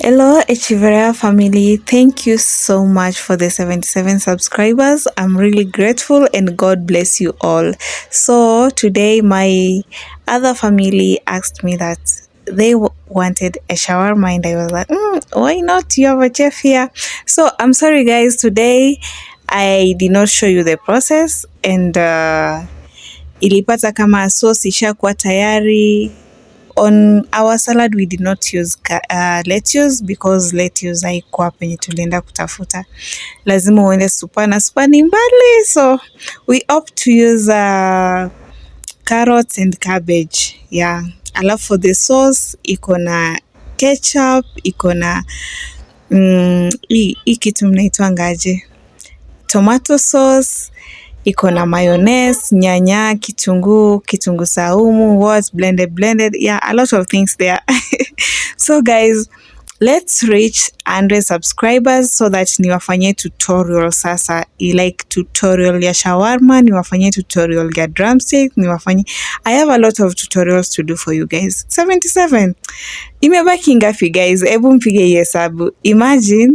Hello, Echiveria family. Thank you so much for the 77 subscribers. I'm really grateful and God bless you all. So today my other family asked me that they wanted a shawarma and I was like, why not? You have a chef here. So I'm sorry guys, today I did not show you the process and ilipata kama sauce ishakuwa tayari. On our salad we did not use lettuce because lettuce haikuwa penye tulienda kutafuta. Lazima uende supa na supa ni mbali, so we opt to use carrots and cabbage. Yeah. Alafu for the sauce iko na ketchup, iko na hii kitu mnaitwangaje, tomato sauce, iko na mayonnaise, nyanya, kitunguu saumu, blended. Yeah, a lot of things there. So guys, let's reach 100 subscribers so that niwafanyie tutorial sasa. Like tutorial ya shawarma, niwafanyie tutorial ya drumstick, I have a lot of tutorials to do for you guys. 77. Imebaki ngapi guys? Hebu mpige hii hesabu. Imagine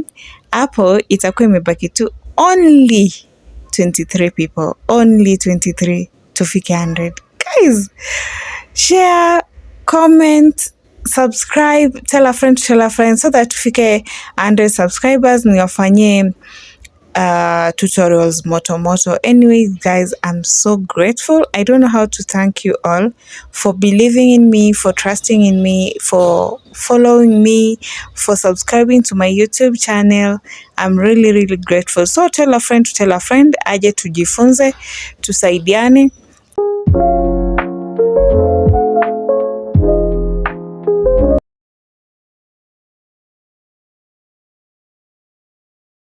hapo itakuwa imebaki tu only 23 people, only 23 tufike 100. Guys, share, comment, subscribe, tell a friend so that tufike 100 subscribers niwafanyie tutorials moto. Anyway guys, I'm so grateful. I don't know how to thank you all for believing in me, for trusting in me, for following me, for subscribing to my YouTube channel. I'm really grateful. So tell a friend aje tujifunze, tusaidiane.